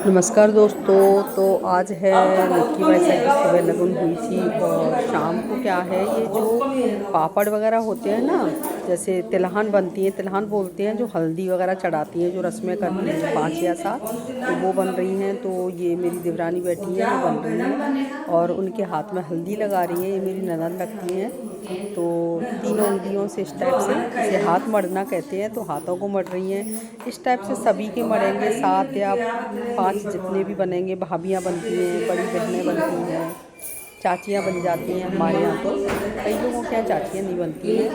नमस्कार दोस्तों। तो आज है लक्की बाई की सुबह लगन हुई थी और शाम को क्या है, ये जो पापड़ वगैरह होते हैं ना, जैसे तिलहन बनती है, तिलहन बोलते हैं, जो हल्दी वगैरह चढ़ाती हैं, जो रस्में करती हैं 5 या 7, तो वो बन रही हैं। तो ये मेरी देवरानी बैठी है, वो बन रही हैं और उनके हाथ में हल्दी लगा रही हैं। ये मेरी ननद लगती हैं। तो तीनों उंगलियों से इस टाइप से, इसे हाथ मढ़ना कहते हैं, तो हाथों को मढ़ रही हैं। इस टाइप से सभी के मढ़ेंगे, 7 या 5 जितने भी बनेंगे। भाभियाँ बनती हैं, बड़ी बहनें बनती हैं, चाचियाँ बन जाती हैं। हमारे यहाँ तो कई लोगों के यहाँ चाचियाँ नहीं बनती हैं।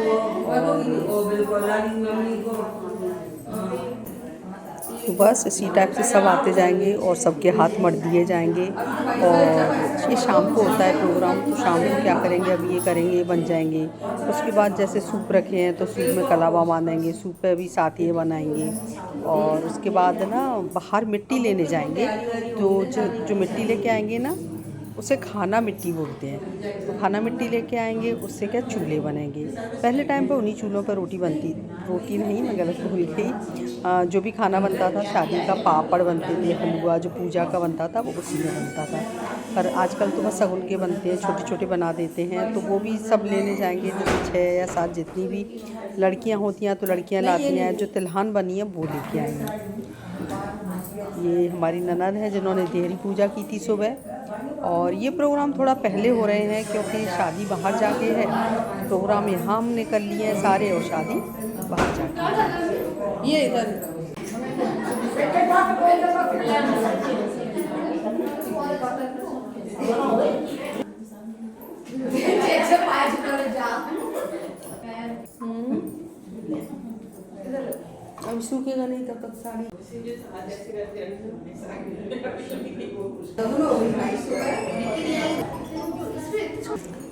तो बस इसी टाइप से सब आते जाएंगे और सबके हाथ मढ़ दिए जाएंगे। और ये शाम को होता है प्रोग्राम। तो शाम को क्या करेंगे, अभी ये करेंगे, बन जाएंगे। उसके बाद जैसे सूप रखे हैं तो सूप में कलावा बांधेंगे, सूप पे भी साथ ये बनाएंगे। और उसके बाद ना बाहर मिट्टी लेने जाएंगे। तो जो मिट्टी लेके आएंगे ना, उसे खाना मिट्टी बोलते हैं। तो खाना मिट्टी लेके आएंगे, उससे क्या चूल्हे बनेंगे। पहले टाइम पे उन्हीं चूल्हों पर रोटी नहीं, मैं गलत भूल गई। जो भी खाना बनता था शादी का, पापड़ बनते थे, हलवा जो पूजा का बनता था वो उसी में बनता था। पर आजकल तो बस सगुन के बनते हैं, छोटे छोटे बना देते हैं। तो वो भी सब लेने जाएंगे, जैसे 6 या 7 जितनी भी लड़कियां होती हैं तो लड़कियां लाती हैं। जो तिलहन बनी है वो लेके आई हैं। ये हमारी ननद है जिन्होंने देहरी पूजा की थी सुबह। और ये प्रोग्राम थोड़ा पहले हो रहे हैं क्योंकि शादी बाहर जाके है। प्रोग्राम यहाँ हमने कर लिए हैं सारे और शादी बाहर जाके। ये इधर अब सूखेगा नहीं तब तक साड़ी।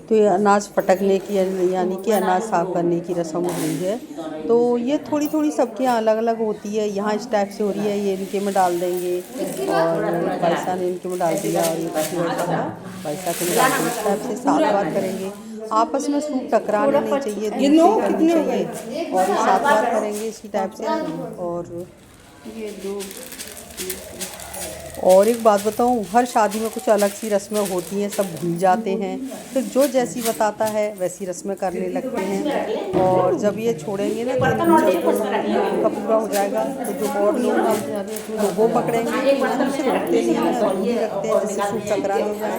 तो ये अनाज फटकने की यानी कि अनाज साफ़ करने की रस्म हो रही है। तो ये थोड़ी थोड़ी सबके यहाँ अलग अलग होती है। यहाँ इस टाइप से हो रही है, ये इनके में डाल देंगे और पैसा ने इनके में डाल दिया और ये पैसा के में डाल दिया। इस टाइप से 7 बार करेंगे। आपस में सूप टकराना नहीं चाहिए, करनी चाहिए। और 7 बार करेंगे इसी टाइप से। और ये 2 और एक बात बताऊं, हर शादी में कुछ अलग सी रस्में होती हैं, सब भूल जाते हैं। फिर जो जैसी बताता है वैसी रस्में करने लगते हैं। और जब ये छोड़ेंगे ना तो पूरा हो जाएगा, तो जो और लोग तो वो पकड़ेंगे, सबसे रखते नहीं हैं, जरूरी रखते हैं जिससे सूप टकरा नहीं जाए।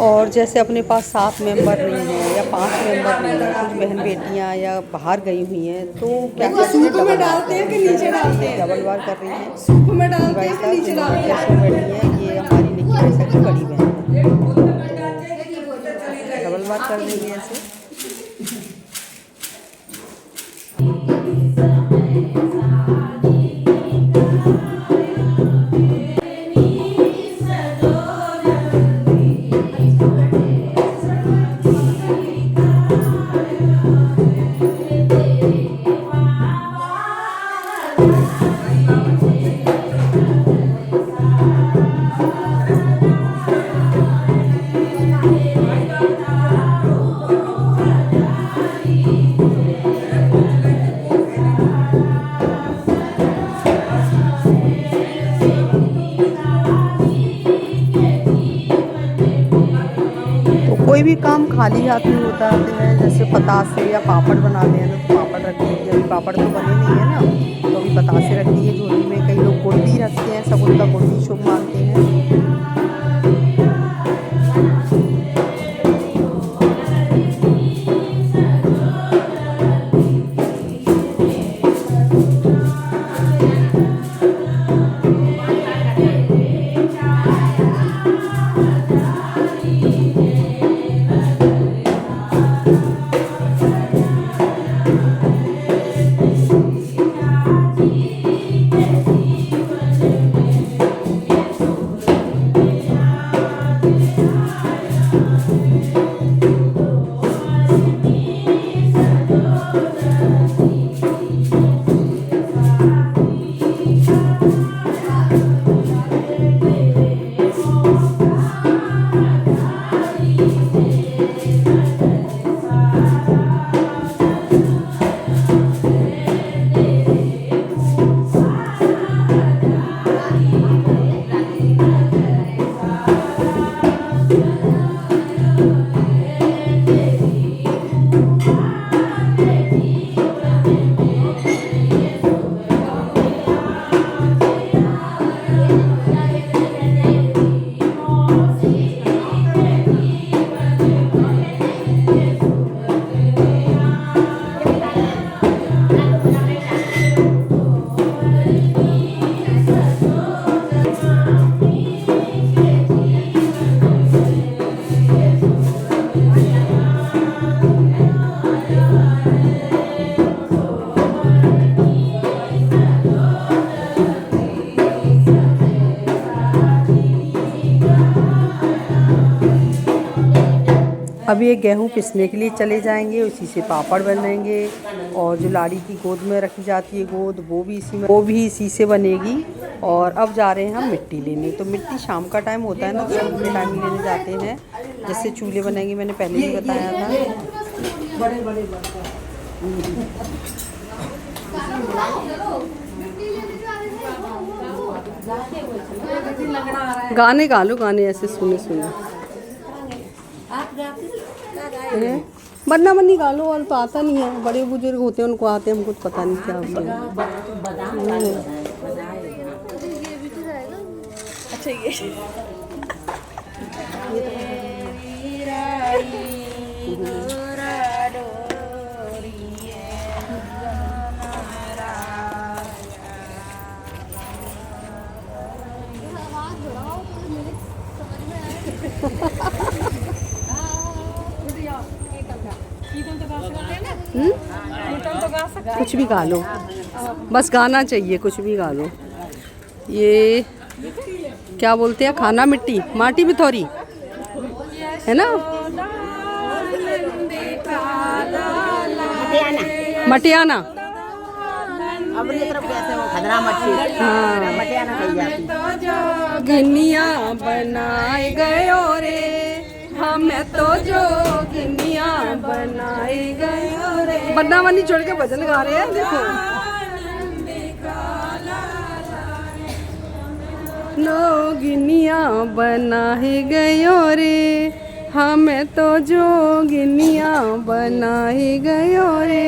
और जैसे अपने पास 7 मेंबर नहीं है या 5 मेंबर नहीं है, कुछ बहन बेटियां या बाहर गई हुई हैं, तो क्या करते हैं, सूप में डालते हैं कि नीचे डालते हैं? डबल बार कर रही हैं। सूप में डालते हैं कि नीचे डालते हैं? बैठी हैं, ये हमारी निकी पैसा की बड़ी बहन है। डबल बार कर देंगे ऐसे। कोई भी काम खाली हाथ नहीं होता है। जैसे पतासे या पापड़ बनाते हैं तो पापड़ रख दीजिए। अभी पापड़ तो बने नहीं है ना, तो अभी पतासे रख दिए झोली में। कई लोग गुड़ भी रखते हैं, सब उनका गुड़ भी शुभ मानते हैं। अब ये गेहूँ पिसने के लिए चले जाएंगे, उसी से पापड़ बनेंगे। और जो लाड़ी की गोद में रखी जाती है गोद, वो भी इसी से बनेगी। और अब जा रहे हैं हम मिट्टी लेने। तो मिट्टी शाम का टाइम होता है ना, तो शाम के टाइम ही लेने जाते हैं। जैसे चूल्हे बनेंगे, मैंने पहले ही बताया था। गाने गा लो, गाने ऐसे सुने बनना बन्नी गा लो। और तो आता नहीं है, बड़े बुजुर्ग होते हैं उनको आते हैं, हमको तो पता नहीं क्या होता है। अच्छा ये कुछ भी गा लो, बस गाना चाहिए, कुछ भी गा लो। ये क्या बोलते हैं, खाना मिट्टी माटी बिथौरी है ना, मटियाना। गिनिया बनाए गयो रे, हमें तो जो गिनिया बनाए गयो रे। बन्ना बन्नी छोड़ के भजन गा रहे हैं, देखो। नो गिनिया बनाए गयो रे, हमें तो जो गिनिया बनाए गयो रे।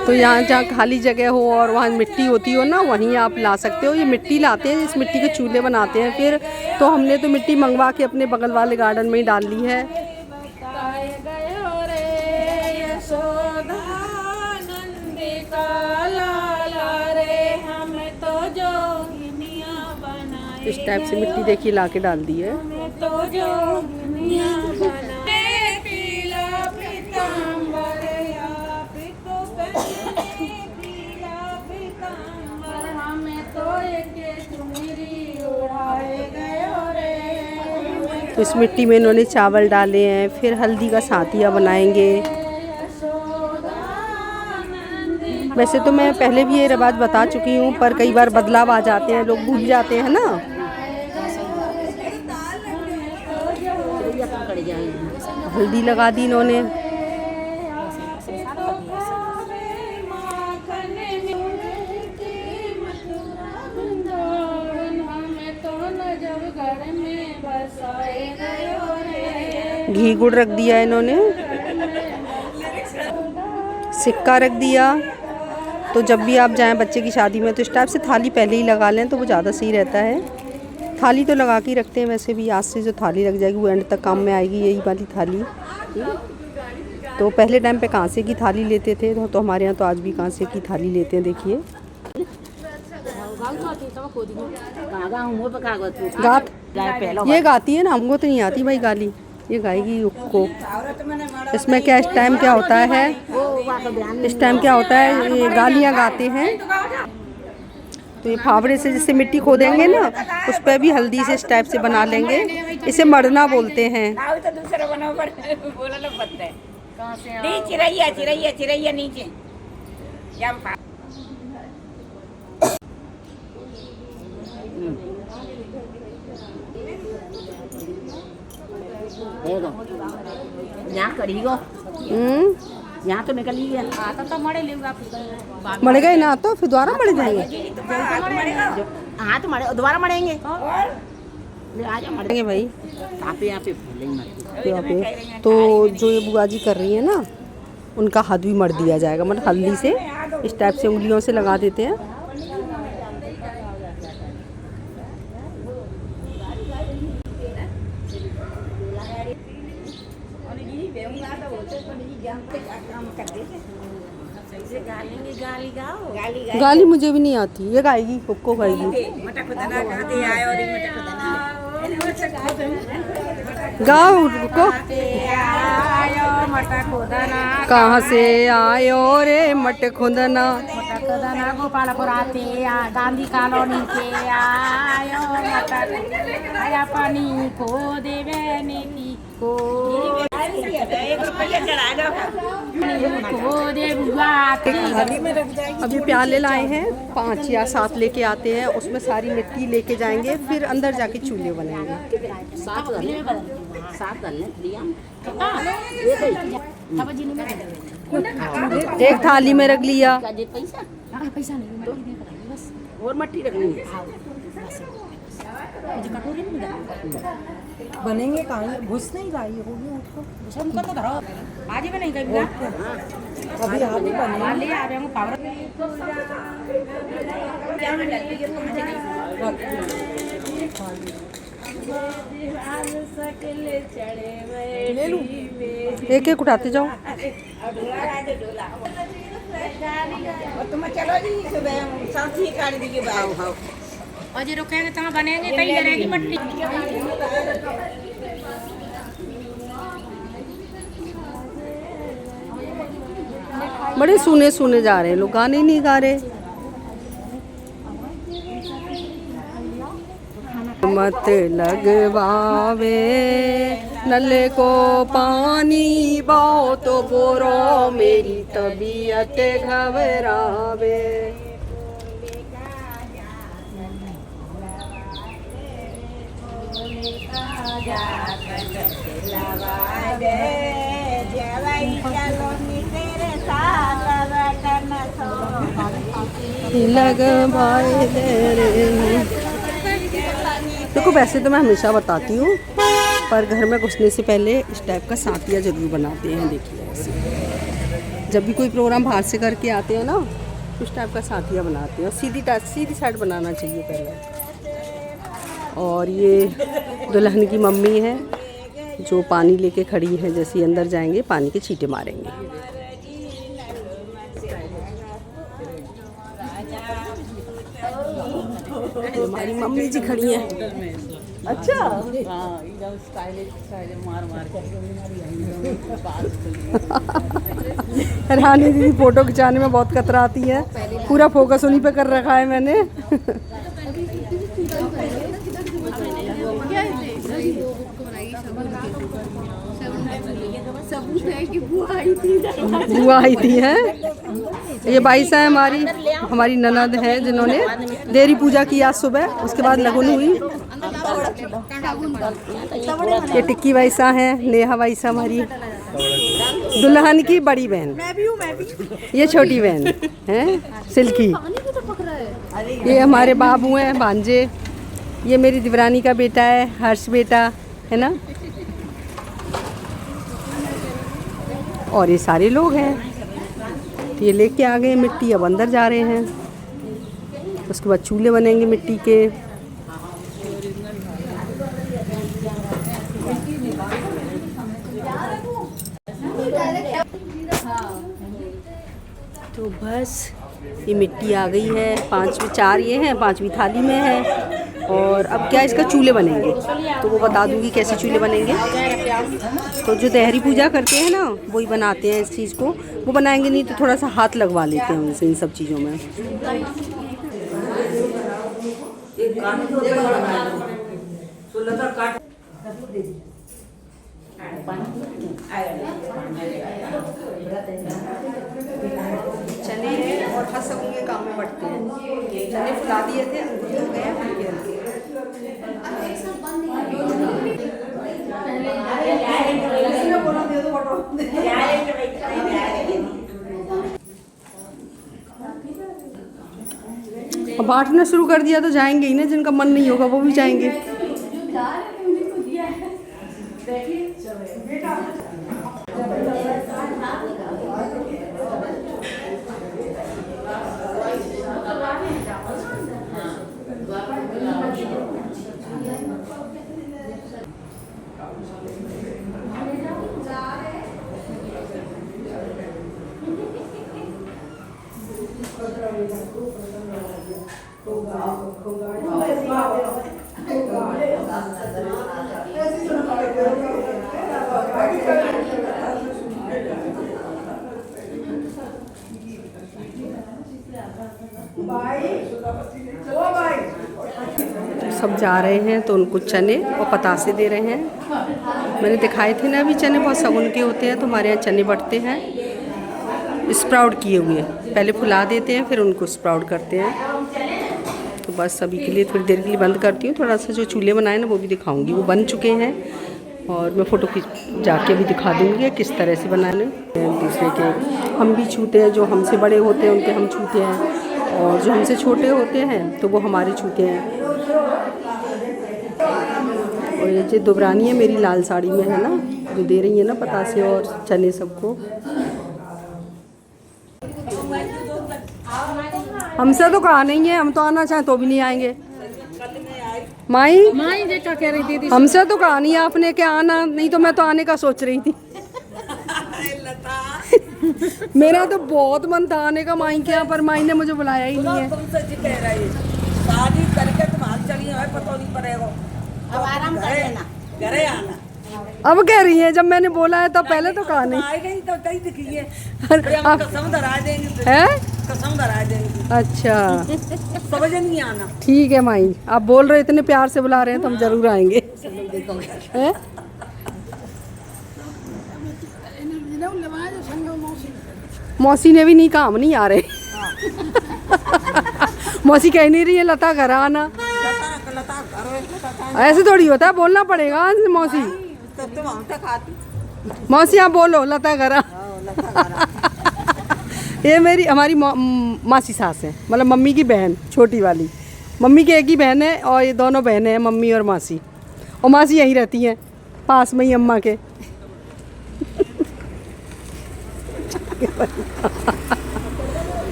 तो यहाँ जहाँ खाली जगह हो और वहाँ मिट्टी होती हो ना, वहीं आप ला सकते हो। ये मिट्टी लाते हैं, इस मिट्टी के चूल्हे बनाते हैं फिर। तो हमने तो मिट्टी मंगवा के अपने बगल वाले गार्डन में ही डाल ली है। इस टाइप से मिट्टी देखिए ला के डाल दी है। तो इस मिट्टी में इन्होंने चावल डाले हैं, फिर हल्दी का सातिया बनाएंगे। वैसे तो मैं पहले भी ये रिवाज बता चुकी हूँ, पर कई बार बदलाव आ जाते हैं, लोग भूल जाते हैं ना। हल्दी लगा दी इन्होंने। घी गुड़ रख दिया इन्होंने, सिक्का रख दिया। तो जब भी आप जाएं बच्चे की शादी में, तो इस टाइप से थाली पहले ही लगा लें तो वो ज़्यादा सही रहता है। थाली तो लगा के ही रखते हैं वैसे भी, आज से जो थाली लग जाएगी वो एंड तक काम में आएगी, यही वाली थाली। तो पहले टाइम पे कांसे की थाली लेते थे, तो हमारे यहाँ तो आज भी कांसे की थाली लेते हैं। देखिए ये गाती है ना, हमको तो नहीं आती भाई गाली, ये गाएगी उसको। इसमें क्या, इस टाइम क्या होता है, ये गालियाँ गाते हैं। तो ये फावड़े से जैसे मिट्टी खोदेंगे ना, उस पर भी हल्दी से इस टाइप से बना लेंगे। इसे मरना बोलते हैं। चिरैया नीचे यहाँ करी गो, यहाँ तो निकल ही गया। आता तो मर गए ना, तो फिर दोबारा मर जाएंगे। हाँ तो दोबारा मरेंगे, मरेंगे भाई। यहाँ पे तो जो ये बुआ जी कर रही है ना, उनका हाथ भी मर दिया जाएगा, मतलब हल्दी से इस टाइप से उंगलियों से लगा देते हैं। गाली मुझे भी नहीं आती, ये गाएगी, कुक्को गाएगी। गाओ को, कहाँ से आयो रे मट खुदना, भक्तजन गोपालपुर आते गांधी कॉलोनी से आयो मटर आया पानी को देवे नीति को अभी प्याले लाए हैं 5 या 7 लेके आते हैं, उसमें सारी मिट्टी लेके जाएंगे, फिर अंदर जाके चूल्हे बनेंगे। एक थाली में रख लिया। पैसा नहीं और मट्टी रखनी है। बनेंगे कहाँ, घुस नहीं रहा ये होगी उसको। उनको तो धरो आज भी नहीं कभी अभी आप ही बने ले आ रहे हैं पावर ले लूं। एक एक उठाते जाओ। तुम चलो जी साथी काट दीजिए बाबू। और जो रुकेंगे तो बनेंगे कहीं रहेगी मट्टी। बड़े सुने सुने जा रहे हैं लोग, गाने नहीं गा रहे। मत लगवावे नल को पानी बहुत बोरो, मेरी तबीयत घबरावे। लगवाए दे रे। देखो वैसे तो मैं हमेशा बताती हूँ, पर घर में घुसने से पहले इस टाइप का साथिया ज़रूर बनाते हैं। देखिए ऐसे जब भी कोई प्रोग्राम बाहर से करके आते हैं ना, तो इस टाइप का साथिया बनाते हैं। सीधी साइड बनाना चाहिए पहले। और ये दुल्हन की मम्मी है जो पानी लेके खड़ी है, जैसे अंदर जाएंगे पानी के छींटे मारेंगे। हमारी मम्मी जी खड़ी हैं। अच्छा रानी दीदी फोटो खिंचाने में बहुत कतराती है, पूरा फोकस उन्हीं पे कर रखा है मैंने। बुआ आई थी है। ये बाई साहब हमारी ननद है, जिन्होंने देरी पूजा की आज सुबह, उसके बाद लगन हुई। ये टिक्की बाई साहब है, नेहा बाई साहब हमारी दुल्हन की बड़ी बहन। ये छोटी बहन है सिल्की। ये हमारे बाबू हैं भांजे। ये मेरी दिवरानी का बेटा है हर्ष बेटा, है ना। और ये सारे लोग हैं। ये लेके आ गए मिट्टी, अब अंदर जा रहे हैं। उसके बाद चूल्हे बनेंगे मिट्टी के। तो बस ये मिट्टी आ गई है। 4 ये हैं, 5वीं थाली में है। और अब क्या इसका चूल्हे बनेंगे, तो वो बता दूंगी कैसे चूल्हे बनेंगे। तो जो देहरी पूजा करते हैं ना, वही बनाते हैं इस चीज़ को। वो बनाएंगे नहीं तो थोड़ा सा हाथ लगवा लेते हैं उनसे इन सब चीज़ों में। चने और हसगुन के काम में बढ़ते हैं। चने फुला दिए थे, अंकुरित हो गए हैं। अब बांटना शुरू कर दिया तो जाएंगे ही ना, जिनका मन नहीं होगा वो भी जाएंगे। सब जा रहे हैं तो उनको चने और पतासे दे रहे हैं। मैंने दिखाए थे ना अभी, चने बहुत सगुन के होते हैं, तो हमारे यहाँ चने बटते हैं स्प्राउट किए हुए। पहले फुला देते हैं, फिर उनको स्प्राउट करते हैं। तो बस अभी के लिए थोड़ी देर के लिए बंद करती हूँ। थोड़ा सा जो चूल्हे बनाए ना वो भी दिखाऊंगी, वो बन चुके हैं और मैं फ़ोटो खींच जाके भी दिखा दूँगी किस तरह से बनाने। दूसरे के हम भी छूते हैं, जो हमसे बड़े होते हैं उनके हम छूते हैं, और जो हमसे छोटे होते हैं तो वो हमारे छूते हैं। और ये जो दुबरानी है मेरी लाल साड़ी में है ना, जो दे रही है ना पतासे और चने सबको। हमसे तो कहा नहीं है, हम तो आना चाहें तो भी नहीं आएंगे। माई देखा कह रही थी हमसे तो कहा नहीं आपने कि आना, नहीं तो मैं तो आने का सोच रही थी। मेरा तो बहुत मन था आने का माई के यहाँ, पर माई ने मुझे बुलाया ही नहीं है। शादी करके तुम्हारी चली है, पता नहीं पड़ेगा। अब आराम कर लेना, घरे आना। अब कह रही है, जब मैंने बोला है तो पहले तो कहा नहीं। आएगा ही तो कहीं दिखी है, कसम धरा देंगे। है कसम धरा देंगे। अच्छा समझ नहीं आना। ठीक है माई, आप बोल रहे इतने प्यार से बुला रहे हैं तो हम जरूर आएंगे। हैं? मौसी ने भी नहीं कहा, हम नहीं आ रहे। मौसी कह नहीं रही है लता घर आना। ऐसे थोड़ी होता है, बोलना पड़ेगा मौसी। मौसी आप बोलो लता घर आ। ये हमारी मासी सास है, मतलब मम्मी की बहन, छोटी वाली। मम्मी की एक ही बहन है और ये दोनों बहनें हैं, मम्मी और मासी। और मासी यहीं रहती हैं पास में ही अम्मा के।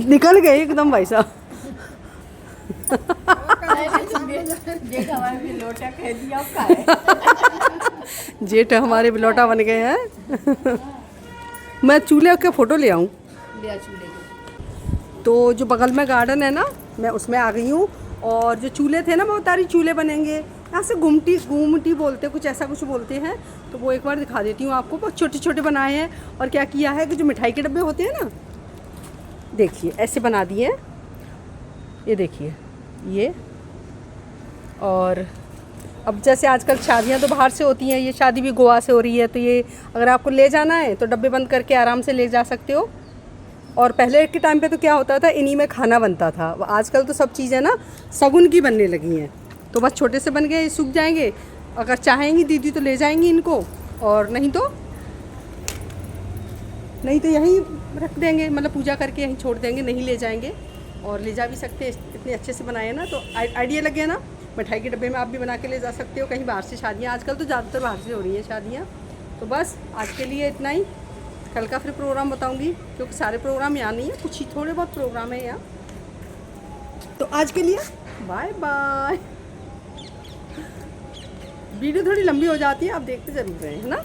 निकल गए एकदम भाई साहब। जेठ हमारे बिलौटा बन गए हैं। मैं चूल्हे के फ़ोटो ले आऊँ। तो जो बगल में गार्डन है ना, मैं उसमें आ गई हूँ। और जो चूल्हे थे ना, बहुत सारी चूल्हे बनेंगे यहाँ से, गुमटी बोलते कुछ ऐसा कुछ बोलते हैं। तो वो एक बार दिखा देती हूँ आपको। बहुत छोटे छोटे बनाए हैं। और क्या किया है कि जो मिठाई के डब्बे होते हैं ना, देखिए ऐसे बना दिए हैं। ये देखिए ये। और अब जैसे आजकल शादियाँ तो बाहर से होती हैं, ये शादी भी गोवा से हो रही है, तो ये अगर आपको ले जाना है तो डब्बे बंद करके आराम से ले जा सकते हो। और पहले के टाइम पे तो क्या होता था, इन्हीं में खाना बनता था। आजकल तो सब चीज़ें ना सगुन की बनने लगी हैं, तो बस छोटे से बन गए, सूख जाएंगे। अगर चाहेंगी दीदी तो ले जाएंगी इनको, और नहीं तो यहीं रख देंगे, मतलब पूजा करके यहीं छोड़ देंगे, नहीं ले जाएंगे। और ले जा भी सकते हैं, इतने अच्छे से बनाए हैं ना। तो आइडिया लग गया ना। मिठाई के डब्बे में आप भी बना के ले जा सकते हो। कहीं बाहर से शादियाँ, आजकल तो ज़्यादातर बाहर से हो रही हैं शादियाँ। तो बस आज के लिए इतना ही। कल का फिर प्रोग्राम बताऊंगी, क्योंकि सारे प्रोग्राम यहाँ नहीं है, कुछ ही थोड़े बहुत प्रोग्राम है यहाँ। तो आज के लिए बाय बाय। वीडियो थोड़ी लंबी हो जाती है, आप देखते ज़रूर रहे हैं, है ना।